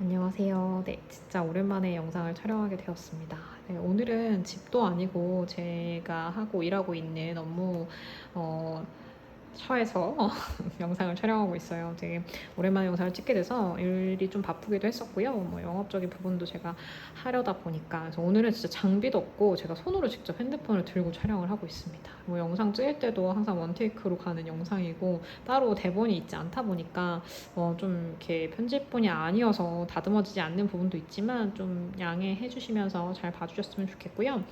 안녕하세요. 네, 진짜 오랜만에 영상을 촬영하게 되었습니다. 네, 오늘은 집도 아니고 제가 하고 일하고 있는 업무 어, 처에서 영상을 촬영하고 있어요. 되게 오랜만에 영상을 찍게 돼서 일이 좀 바쁘기도 했었고요. 뭐 영업적인 부분도 제가 하려다 보니까 그래서 오늘은 진짜 장비도 없고 제가 손으로 직접 핸드폰을 들고 촬영을 하고 있습니다. 뭐 영상 찍을 때도 항상 원테이크로 가는 영상이고 따로 대본이 있지 않다 보니까 좀 이렇게 편집본이 아니어서 다듬어지지 않는 부분도 있지만 좀 양해해 주시면서 잘 봐주셨으면 좋겠고요.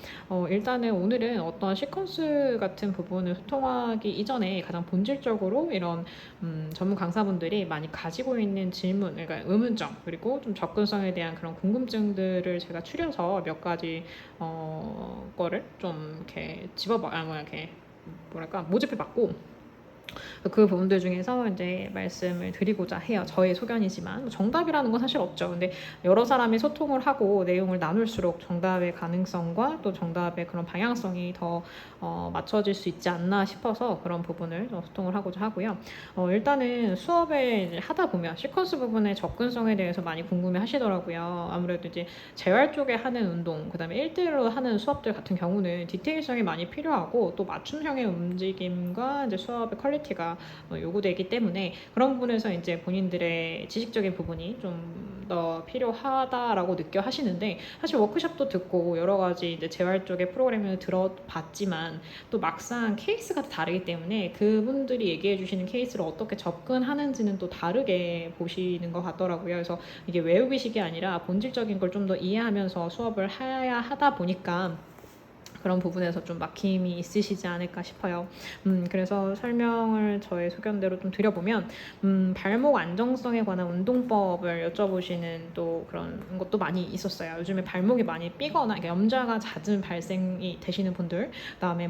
일단은 오늘은 어떤 시퀀스 같은 부분을 소통하기 이전에 가장 본질적으로 이런 전문 강사분들이 많이 가지고 있는 질문, 그러니까 의문점 그리고 좀 접근성에 대한 그런 궁금증들을 제가 추려서 몇 가지 거를 좀 이렇게 이렇게 뭐랄까 모집해봤고 그 부분들 중에서 이제 말씀을 드리고자 해요. 저의 소견이지만 정답이라는 건 사실 없죠. 근데 여러 사람이 소통을 하고 내용을 나눌수록 정답의 가능성과 또 정답의 그런 방향성이 더 맞춰질 수 있지 않나 싶어서 그런 부분을 소통을 하고자 하고요. 일단은 수업을 하다 보면 시퀀스 부분의 접근성에 대해서 많이 궁금해 하시더라고요. 아무래도 이제 재활 쪽에 하는 운동, 그 다음에 1대1로 하는 수업들 같은 경우는 디테일성이 많이 필요하고 또 맞춤형의 움직임과 이제 수업의 퀄리티가 요구되기 때문에 그런 부분에서 이제 본인들의 지식적인 부분이 좀 더 필요하다라고 느껴 하시는데 사실 워크숍도 듣고 여러 가지 이제 재활 쪽의 프로그램을 들어봤지만 또 막상 케이스가 다르기 때문에 그분들이 얘기해 주시는 케이스를 어떻게 접근하는지는 또 다르게 보시는 것 같더라고요. 그래서 이게 외우기식이 아니라 본질적인 걸 좀 더 이해하면서 수업을 해야 하다 보니까 그런 부분에서 좀 막힘이 있으시지 않을까 싶어요. 그래서 설명을 저의 소견대로 좀 드려보면 발목 안정성에 관한 운동법을 여쭤보시는 또 그런 것도 많이 있었어요. 요즘에 발목이 많이 삐거나 그러니까 염좌가 잦은 발생이 되시는 분들, 그다음에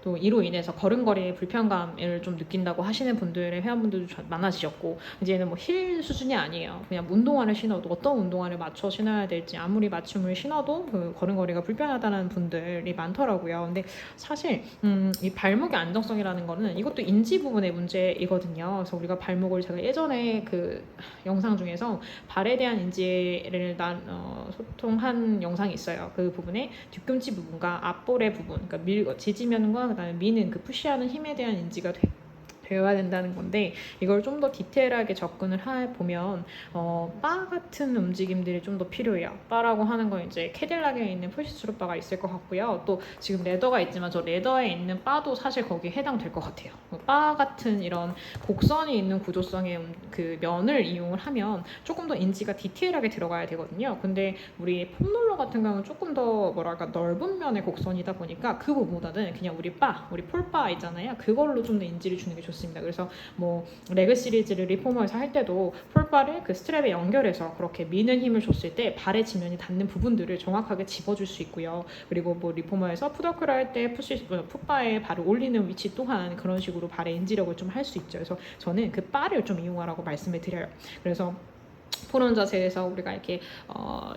또 이로 인해서 걸음걸이에 불편감을 좀 느낀다고 하시는 분들의 회원분들도 많아지셨고 이제는 뭐 힐 수준이 아니에요. 그냥 운동화를 신어도 어떤 운동화를 맞춰 신어야 될지 아무리 맞춤을 신어도 그 걸음걸이가 불편하다는 분들이 많더라고요. 근데 사실 이 발목의 안정성이라는 거는 이것도 인지 부분의 문제이거든요. 그래서 우리가 발목을 제가 예전에 그 영상 중에서 발에 대한 인지를 소통한 영상이 있어요. 그 부분에 뒤꿈치 부분과 앞볼의 부분, 그러니까 지지면과 그다음에 미는 그 푸시하는 힘에 대한 인지가 되어야 된다는 건데 이걸 좀 더 디테일하게 접근을 해보면 바 같은 움직임들이 좀 더 필요해요. 바라고 하는 건 이제 캐딜락에 있는 푸시스루 바가 있을 것 같고요. 또 지금 레더가 있지만 저 레더에 있는 바도 사실 거기에 해당될 것 같아요. 바 같은 이런 곡선이 있는 구조성의 그 면을 이용을 하면 조금 더 인지가 디테일하게 들어가야 되거든요. 근데 우리 폼롤러 같은 경우는 조금 더 뭐랄까 넓은 면의 곡선이다 보니까 그 부분보다는 그냥 우리 폴바 있잖아요. 그걸로 좀 더 인지를 주는 게 좋습니다. 그래서 뭐 레그 시리즈를 리포머에서 할 때도 폴바를 그 스트랩에 연결해서 그렇게 미는 힘을 줬을 때 발의 지면이 닿는 부분들을 정확하게 집어줄 수 있고요. 그리고 뭐 리포머에서 푸더크를 할 때 풋바에 발을 올리는 위치 또한 그런 식으로 발의 인지력을 좀 할 수 있죠. 그래서 저는 그 바를 좀 이용하라고 말씀을 드려요. 그래서 푸른 자세에서 우리가 이렇게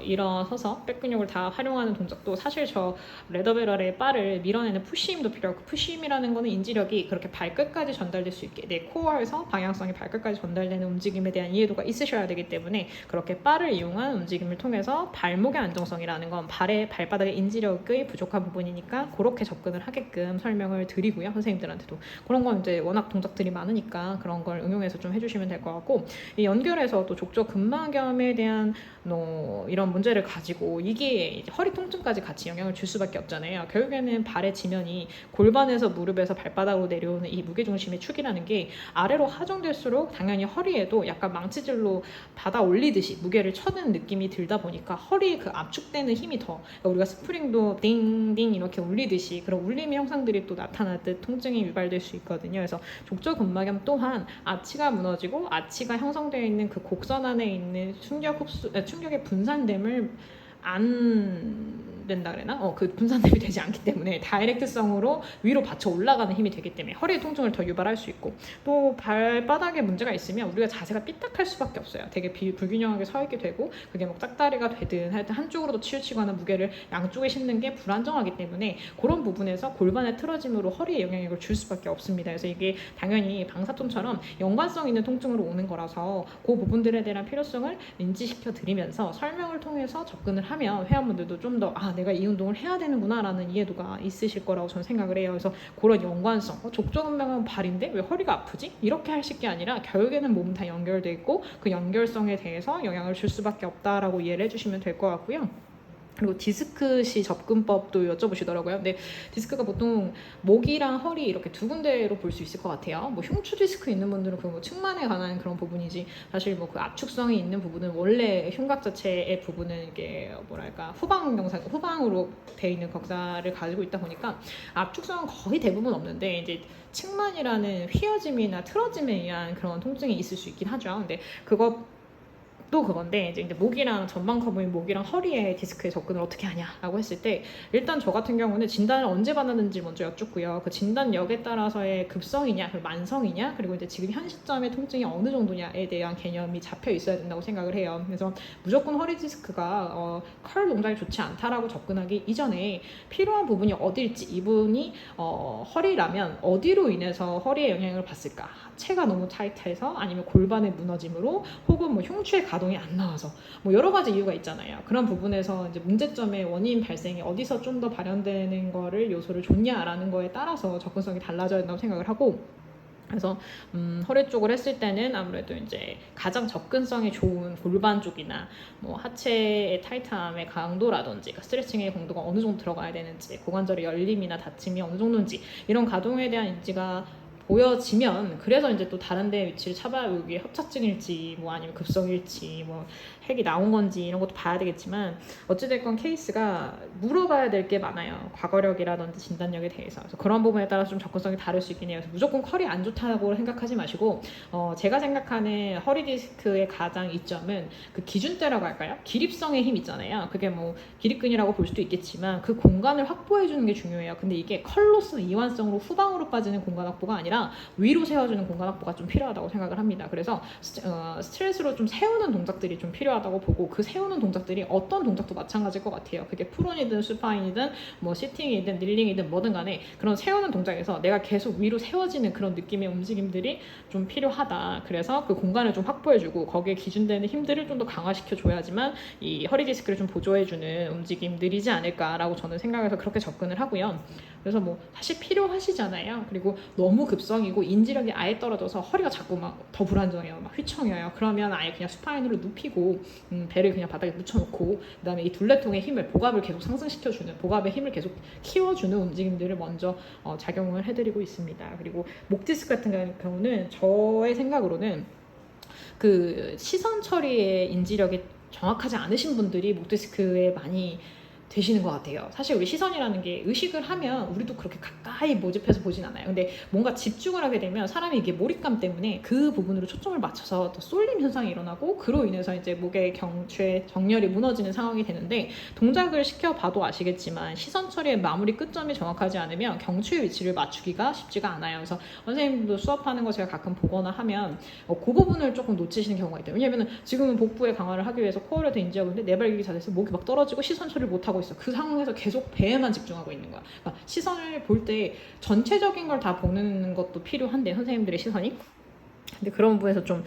일어서서 백근육을 다 활용하는 동작도 사실 저 레더베럴의 바를 밀어내는 푸시힘도 필요하고 푸시힘이라는 거는 인지력이 그렇게 발끝까지 전달될 수 있게 내 코어에서 방향성이 발끝까지 전달되는 움직임에 대한 이해도가 있으셔야 되기 때문에 그렇게 바를 이용한 움직임을 통해서 발목의 안정성이라는 건 발바닥의 인지력의 부족한 부분이니까 그렇게 접근을 하게끔 설명을 드리고요. 선생님들한테도 그런 건 이제 워낙 동작들이 많으니까 그런 걸 응용해서 좀 해주시면 될 것 같고 연결해서 또 족저 근막염에 대한 이런 문제를 가지고 이게 허리 통증까지 같이 영향을 줄 수밖에 없잖아요. 결국에는 발의 지면이 골반에서 무릎에서 발바닥으로 내려오는 이 무게중심의 축이라는 게 아래로 하중될수록 당연히 허리에도 약간 망치질로 받아 올리듯이 무게를 쳐는 느낌이 들다 보니까 허리에 그 압축되는 힘이 더 그러니까 우리가 스프링도 띵띵 이렇게 울리듯이 그런 울림의 형상들이 또 나타나듯 통증이 유발될 수 있거든요. 그래서 족저 근막염 또한 아치가 무너지고 아치가 형성되어 있는 그 곡선 안에 있는 충격의 분산됨을 안 분산된다 그래나? 그 분산dem이 되지 않기 때문에 다이렉트성으로 위로 받쳐 올라가는 힘이 되기 때문에 허리 통증을 더 유발할 수 있고, 또 발바닥에 문제가 있으면 우리가 자세가 삐딱할 수밖에 없어요. 되게 불균형하게 서 있게 되고, 그게 뭐 짝다리가 되든 하여튼 한쪽으로 더 치우치거나 무게를 양쪽에 싣는 게 불안정하기 때문에 그런 부분에서 골반의 틀어짐으로 허리에 영향을 줄 수밖에 없습니다. 그래서 이게 당연히 방사통처럼 연관성 있는 통증으로 오는 거라서 그 부분들에 대한 필요성을 인지시켜 드리면서 설명을 통해서 접근을 하면 회원분들도 좀 더 내가 이 운동을 해야 되는구나 라는 이해도가 있으실 거라고 저는 생각을 해요. 그래서 그런 연관성, 족저근막은 발인데 왜 허리가 아프지? 이렇게 하실 게 아니라 결국에는 몸은 다 연결돼 있고 그 연결성에 대해서 영향을 줄 수밖에 없다라고 이해를 해주시면 될 것 같고요. 그리고 디스크 시 접근법도 여쭤보시더라고요. 근데 디스크가 보통 목이랑 허리 이렇게 두 군데로 볼 수 있을 것 같아요. 뭐 흉추 디스크 있는 분들은 그 뭐 측만에 관한 그런 부분이지, 사실 뭐 그 압축성이 있는 부분은 원래 흉곽 자체의 부분은 이게 뭐랄까 후방으로 돼 있는 격사를 가지고 있다 보니까 압축성은 거의 대부분 없는데, 이제 측만이라는 휘어짐이나 틀어짐에 의한 그런 통증이 있을 수 있긴 하죠. 근데 또 그건데, 이제 목이랑 전방 커브인 목이랑 허리에 디스크에 접근을 어떻게 하냐라고 했을 때, 일단 저 같은 경우는 진단을 언제 받았는지 먼저 여쭙고요. 그 진단력에 따라서의 급성이냐, 그리고 만성이냐, 그리고 이제 지금 현 시점의 통증이 어느 정도냐에 대한 개념이 잡혀 있어야 된다고 생각을 해요. 그래서 무조건 허리 디스크가 컬 동작이 좋지 않다라고 접근하기 이전에 필요한 부분이 어디일지, 이분이 허리라면 어디로 인해서 허리에 영향을 받을까? 하체가 너무 타이트해서, 아니면 골반의 무너짐으로, 혹은 뭐 흉추의 가동이 안 나와서, 뭐 여러 가지 이유가 있잖아요. 그런 부분에서 이제 문제점의 원인 발생이 어디서 좀 더 발현되는 거를 요소를 줬냐라는 거에 따라서 접근성이 달라져야 된다고 생각을 하고, 그래서 허리 쪽을 했을 때는 아무래도 이제 가장 접근성이 좋은 골반 쪽이나 뭐 하체의 타이트함의 강도라든지 스트레칭의 강도가 어느 정도 들어가야 되는지, 고관절의 열림이나 닫힘이 어느 정도인지, 이런 가동에 대한 인지가 보여지면, 그래서 이제 또 다른 데 위치를 찾아요. 이게 협착증일지 뭐 아니면 급성일지 뭐 핵이 나온 건지 이런 것도 봐야 되겠지만, 어찌됐건 케이스가 물어봐야 될 게 많아요. 과거력이라든지 진단력에 대해서. 그래서 그런 부분에 따라서 좀 접근성이 다를 수 있긴 해요. 그래서 무조건 컬이 안 좋다고 생각하지 마시고, 제가 생각하는 허리 디스크의 가장 이점은 그 기준대라고 할까요? 기립성의 힘 있잖아요. 그게 뭐 기립근이라고 볼 수도 있겠지만 그 공간을 확보해 주는 게 중요해요. 근데 이게 컬로스 이완성으로 후방으로 빠지는 공간 확보가 아니라 위로 세워주는 공간 확보가 좀 필요하다고 생각을 합니다. 그래서 스트레스로 좀 세우는 동작들이 좀 필요하다고 보고, 그 세우는 동작들이 어떤 동작도 마찬가지일 것 같아요. 그게 프론이든 수파인이든 뭐 시팅이든 닐링이든 뭐든 간에 그런 세우는 동작에서 내가 계속 위로 세워지는 그런 느낌의 움직임들이 좀 필요하다. 그래서 그 공간을 좀 확보해주고 거기에 기준되는 힘들을 좀 더 강화시켜줘야지만 이 허리 디스크를 좀 보조해주는 움직임들이지 않을까라고 저는 생각해서 그렇게 접근을 하고요. 그래서 뭐 사실 필요하시잖아요. 그리고 너무 급성이고 인지력이 아예 떨어져서 허리가 자꾸 막 더 불안정해요. 막 휘청여요. 그러면 아예 그냥 수파인으로 눕히고 배를 그냥 바닥에 묻혀놓고, 그다음에 이 둘레통의 힘을, 복압을 계속 상승시켜주는, 복압의 힘을 계속 키워주는 움직임들을 먼저 작용을 해드리고 있습니다. 그리고 목 디스크 같은 경우는 저의 생각으로는 그 시선 처리의 인지력이 정확하지 않으신 분들이 목 디스크에 많이 되시는 것 같아요. 사실 우리 시선이라는 게 의식을 하면 우리도 그렇게 가까이 모집해서 보진 않아요. 근데 뭔가 집중을 하게 되면 사람이 이게 몰입감 때문에 그 부분으로 초점을 맞춰서 더 쏠림 현상이 일어나고, 그로 인해서 이제 목의 경추의 정렬이 무너지는 상황이 되는데, 동작을 시켜봐도 아시겠지만 시선 처리의 마무리 끝점이 정확하지 않으면 경추의 위치를 맞추기가 쉽지가 않아요. 그래서 선생님도 수업하는 거 제가 가끔 보거나 하면 그 부분을 조금 놓치시는 경우가 있대요. 왜냐면 지금은 복부의 강화를 하기 위해서 코어를 더 인지하고 있는데 내발기기 자세에서 목이 막 떨어지고 시선 처리를 못하고 있어. 그 상황에서 계속 배에만 집중하고 있는 거야. 그러니까 시선을 볼 때 전체적인 걸 다 보는 것도 필요한데, 선생님들의 시선이. 근데 그런 부분에서 좀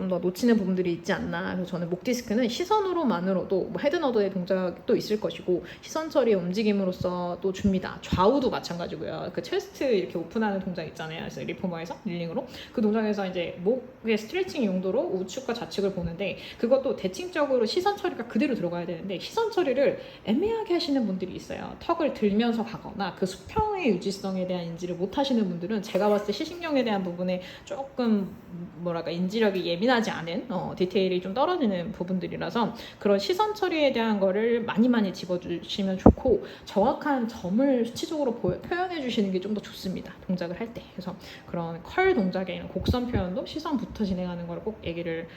더 놓치는 부분들이 있지 않나. 그래서 저는 목 디스크는 시선으로만으로도 뭐 헤드너드의 동작도 있을 것이고, 시선 처리의 움직임으로써 또 줍니다. 좌우도 마찬가지고요. 그 체스트 이렇게 오픈하는 동작 있잖아요. 그래서 리포머에서 릴링으로 그 동작에서 이제 목의 스트레칭 용도로 우측과 좌측을 보는데, 그것도 대칭적으로 시선 처리가 그대로 들어가야 되는데 시선 처리를 애매하게 하시는 분들이 있어요. 턱을 들면서 가거나 그 수평의 유지성에 대한 인지를 못 하시는 분들은 제가 봤을 때 시신경에 대한 부분에 조금 뭐랄까 인지력 인지력이 예민하지 않은 디테일이 좀 떨어지는 부분들이라서 그런 시선 처리에 대한 거를 많이 집어주시면 좋고 정확한 점을 수치적으로 표현해 주시는 게 좀 더 좋습니다. 동작을 할 때. 그래서 그런 컬 동작에 있는 곡선 표현도 시선부터 진행하는 걸 꼭 얘기를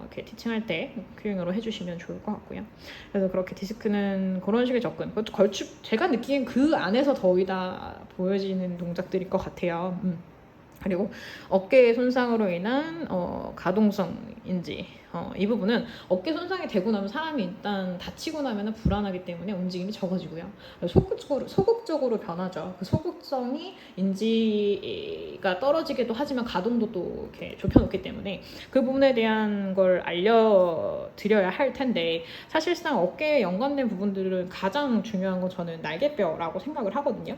이렇게 티칭할 때 큐잉으로 해주시면 좋을 것 같고요. 그래서 그렇게 디스크는 그런 식의 접근. 걸축 제가 느끼기엔 그 안에서 거의 다 보여지는 동작들일 것 같아요. 그리고 어깨 손상으로 인한 가동성 인지 이 부분은 어깨 손상이 되고 나면 사람이 일단 다치고 나면 불안하기 때문에 움직임이 적어지고요. 소극적으로 변하죠. 그 소극성이 인지가 떨어지기도 하지만 가동도 또 이렇게 좁혀놓기 때문에 그 부분에 대한 걸 알려드려야 할 텐데 사실상 어깨에 연관된 부분들은 가장 중요한 건 저는 날개뼈라고 생각을 하거든요.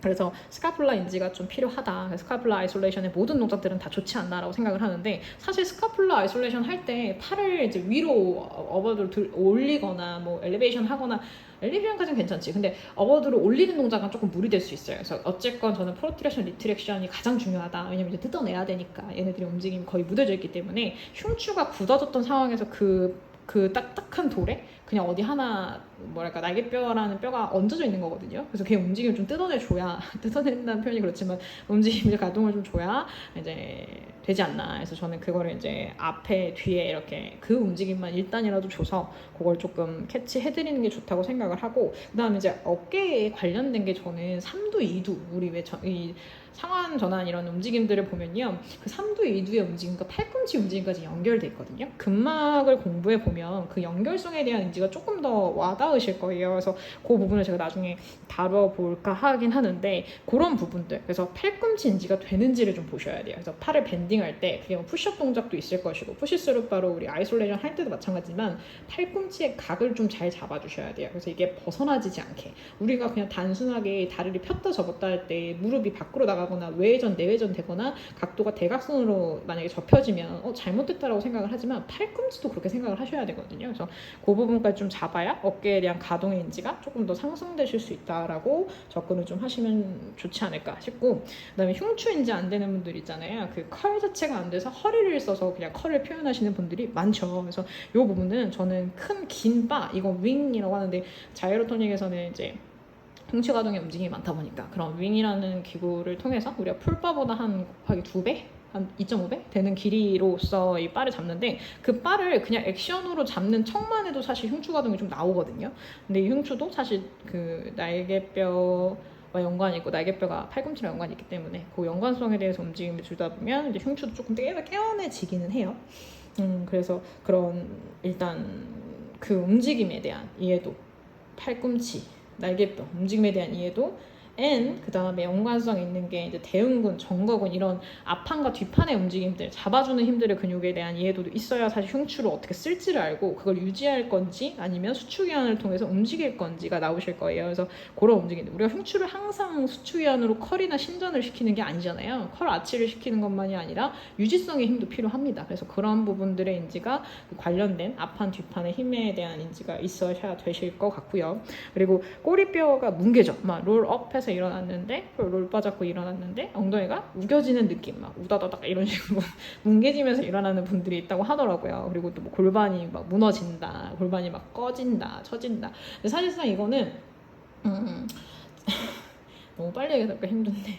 그래서 스카풀라 인지가 좀 필요하다. 스카풀라 아이솔레이션의 모든 동작들은 다 좋지 않나라고 생각을 하는데 사실 스카풀라 아이솔레이션 할 때 팔을 이제 위로 어버드로 올리거나 뭐 엘리베이션 하거나 엘리베이션까지는 괜찮지. 근데 어버드로 올리는 동작은 조금 무리될 수 있어요. 그래서 어쨌건 저는 프로트랙션, 리트랙션이 가장 중요하다. 왜냐면 이제 뜯어내야 되니까 얘네들의 움직임이 거의 무뎌져 있기 때문에 흉추가 굳어졌던 상황에서 그 딱딱한 돌에 그냥 어디 하나 뭐랄까 날개뼈라는 뼈가 얹어져 있는 거거든요. 그래서 걔 움직임을 좀 뜯어내줘야 뜯어낸다는 표현이 그렇지만 움직임을 가동을 좀 줘야 이제 되지 않나. 그래서 저는 그거를 이제 앞에 뒤에 이렇게 그 움직임만 일단이라도 줘서 그걸 조금 캐치해드리는 게 좋다고 생각을 하고 그다음에 이제 어깨에 관련된 게 저는 3두 2두 우리 이 상완 전환 이런 움직임들을 보면요 그 3두 2두의 움직임과 팔꿈치 움직임까지 연결돼 있거든요. 근막을 공부해 보면 그 연결성에 대한 인지가 조금 더 와닿으실 거예요. 그래서 그 부분을 제가 나중에 다뤄볼까 하긴 하는데 그런 부분들 그래서 팔꿈치 인지가 되는지를 좀 보셔야 돼요. 그래서 팔을 밴딩할 때 그게 뭐 푸시업 동작도 있을 것이고 푸시스루 바로 우리 아이솔레이션 할 때도 마찬가지지만 팔꿈치의 각을 좀 잘 잡아주셔야 돼요. 그래서 이게 벗어나지지 않게 우리가 그냥 단순하게 다리를 폈다 접었다 할 때 무릎이 밖으로 나가거나 외회전 내회전 되거나 각도가 대각선으로 만약에 접혀지면 잘못됐다라고 생각을 하지만 팔꿈치도 그렇게 생각을 하셔야 되거든요. 그래서 그 부분까지 좀 잡아야 어깨에 대한 가동의 인지가 조금 더 상승되실 수 있다라고 접근을 좀 하시면 좋지 않을까 싶고 그다음에 흉추 인지 안 되는 분들 있잖아요. 그 컬 자체가 안 돼서 허리를 써서 그냥 컬을 표현하시는 분들이 많죠. 그래서 이 부분은 저는 큰 긴 바 이거 윙이라고 하는데 자이로토닉에서는 이제 흉추 가동의 움직임이 많다 보니까 그런 윙이라는 기구를 통해서 우리가 풀바보다 한 곱하기 2배? 한 2.5배 되는 길이로서 이 바를 잡는데 그 바를 그냥 액션으로 잡는 척만 해도 사실 흉추 가동이 좀 나오거든요. 근데 이 흉추도 사실 그 날개뼈와 연관이 있고 날개뼈가 팔꿈치랑 연관이 있기 때문에 그 연관성에 대해서 움직임을 주다 보면 이제 흉추도 조금 깨어내지기는 해요. 그래서 그런 일단 그 움직임에 대한 이해도 팔꿈치 날개뼈 움직임에 대한 이해도 그 다음에 연관성 있는 게 이제 대흉근, 정거근 이런 앞판과 뒷판의 움직임들 잡아주는 힘들의 근육에 대한 이해도도 있어야 사실 흉추를 어떻게 쓸지를 알고 그걸 유지할 건지 아니면 수축위안을 통해서 움직일 건지가 나오실 거예요. 그래서 그런 움직임들 우리가 흉추를 항상 수축위안으로 컬이나 신전을 시키는 게 아니잖아요. 컬 아치를 시키는 것만이 아니라 유지성의 힘도 필요합니다. 그래서 그런 부분들의 인지가 관련된 앞판 뒷판의 힘에 대한 인지가 있어야 되실 것 같고요. 그리고 꼬리뼈가 뭉개져 막 롤업해서 일어났는데 롤 빠졌고 일어났는데 엉덩이가 우겨지는 느낌 막 우다다닥 이런 식으로 뭉개지면서 일어나는 분들이 있다고 하더라고요. 그리고 또 뭐 골반이 막 무너진다 골반이 막 꺼진다 처진다 근데 사실상 이거는 너무 빨리 얘기하니까 힘든데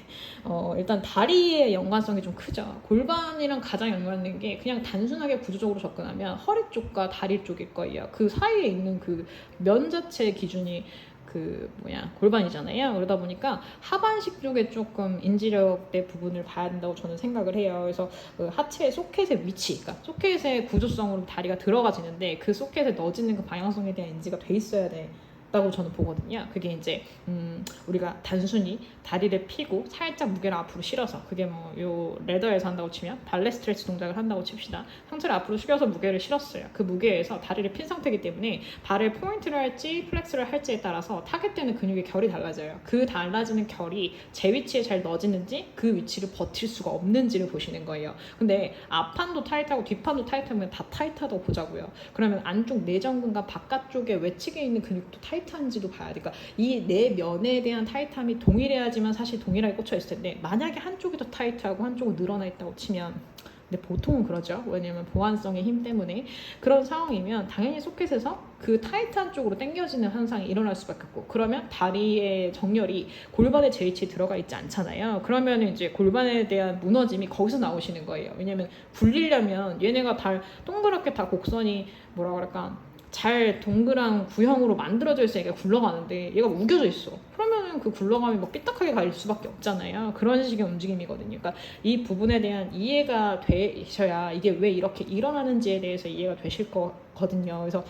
일단 다리의 연관성이 좀 크죠. 골반이랑 가장 연관된 게 그냥 단순하게 구조적으로 접근하면 허리 쪽과 다리 쪽일 거예요. 그 사이에 있는 그 면 자체의 기준이 골반이잖아요. 그러다 보니까 하반식 쪽에 조금 인지력의 부분을 봐야 된다고 저는 생각을 해요. 그래서 그 하체 소켓의 위치, 그러니까 소켓의 구조성으로 다리가 들어가지는데 그 소켓에 넣어지는 그 방향성에 대한 인지가 돼 있어야 다고 저는 보거든요. 그게 이제 우리가 단순히 다리를 펴고 살짝 무게를 앞으로 실어서 그게 뭐 요 레더에서 한다고 치면 발레 스트레치 동작을 한다고 칩시다. 상체를 앞으로 숙여서 무게를 실었어요. 그 무게에서 다리를 핀 상태이기 때문에 발을 포인트를 할지 플렉스를 할지에 따라서 타겟되는 근육의 결이 달라져요. 그 달라지는 결이 제 위치에 잘 넣어지는지 그 위치를 버틸 수가 없는지를 보시는 거예요. 근데 앞판도 타이트하고 뒷판도 타이트하면 다 타이트하다고 보자고요. 그러면 안쪽 내전근과 바깥쪽에 외측에 있는 근육도 타이트한지도 봐야 돼. 그러니까 이 네 면에 대한 타이트함이 동일해야지만 사실 동일하게 꽂혀 있을 텐데 만약에 한쪽이 더 타이트하고 한쪽은 늘어나 있다고 치면 근데 보통은 그러죠. 왜냐면 보완성의 힘 때문에. 그런 상황이면 당연히 소켓에서 그 타이트한 쪽으로 당겨지는 현상이 일어날 수밖에 없고, 그러면 다리의 정렬이 골반의 제위치에 들어가 있지 않잖아요. 그러면 이제 골반에 대한 무너짐이 거기서 나오시는 거예요. 왜냐면 굴리려면 얘네가 다 동그랗게 다 곡선이 뭐라 그럴까, 잘 동그란 구형으로 만들어져 있으니까 굴러가는데 얘가 우겨져 있어. 그러면은 그 굴러감이 막 삐딱하게 갈 수밖에 없잖아요. 그런 식의 움직임이거든요. 그러니까 이 부분에 대한 이해가 되셔야 이게 왜 이렇게 일어나는지에 대해서 이해가 되실 거거든요. 그래서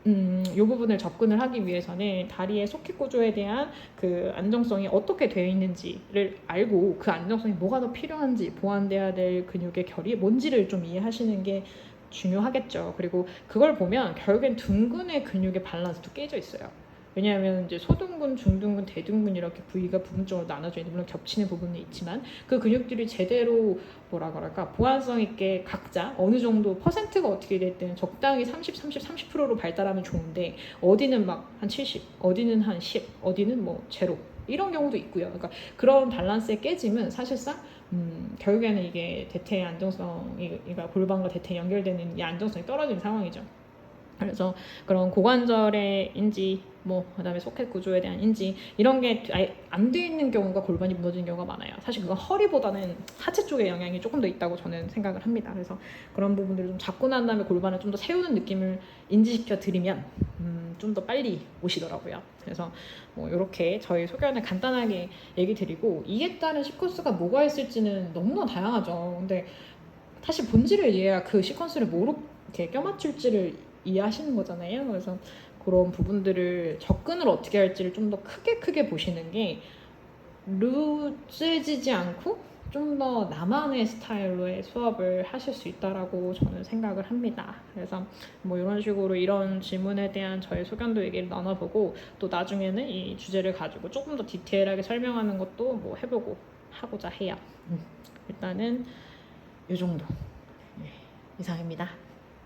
이 부분을 접근을 하기 위해서는 다리의 소켓 구조에 대한 그 안정성이 어떻게 되어 있는지를 알고, 그 안정성이 뭐가 더 필요한지, 보완돼야 될 근육의 결이 뭔지를 좀 이해하시는 게 중요하겠죠. 그리고 그걸 보면 결국엔 둔근의 근육의 밸런스도 깨져 있어요. 왜냐하면 이제 소둔근, 중둔근, 대둔근 이렇게 부위가 부분적으로 나눠져 있는, 물론 겹치는 부분이 있지만 그 근육들이 제대로 뭐라 그럴까, 보완성 있게 각자 어느 정도 퍼센트가 어떻게 됐든 적당히 30, 30, 30%로 발달하면 좋은데, 어디는 막 한 70, 어디는 한 10, 어디는 뭐 제로, 이런 경우도 있고요. 그러니까 그런 밸런스에 깨지면 사실상 결국에는 이게 대퇴의 안정성이, 그러니까 골반과 대퇴 연결되는 이 안정성이 떨어지는 상황이죠. 그래서 그런 고관절의 인지, 뭐 그다음에 소켓 구조에 대한 인지, 이런 게 안 돼 있는 경우가 골반이 무너지는 경우가 많아요. 사실 그건 허리보다는 하체 쪽에 영향이 조금 더 있다고 저는 생각을 합니다. 그래서 그런 부분들을 좀 잡고 난 다음에 골반을 좀 더 세우는 느낌을 인지시켜 드리면 좀 더 빨리 오시더라고요. 그래서 뭐 이렇게 저희 소견을 간단하게 얘기 드리고, 이에 따른 시퀀스가 뭐가 있을지는 너무나 다양하죠. 근데 사실 본질을 이해해야 그 시퀀스를 뭐로 이렇게 껴맞출지를 이해하시는 거잖아요. 그래서 그런 부분들을 접근을 어떻게 할지를 좀 더 크게 보시는 게 루즈해지지 않고 좀 더 나만의 스타일로의 수업을 하실 수 있다라고 저는 생각을 합니다. 그래서 뭐 이런 식으로 이런 질문에 대한 저의 소견도 얘기를 나눠보고, 또 나중에는 이 주제를 가지고 조금 더 디테일하게 설명하는 것도 뭐 해보고 하고자 해요. 일단은 이 정도 이상입니다.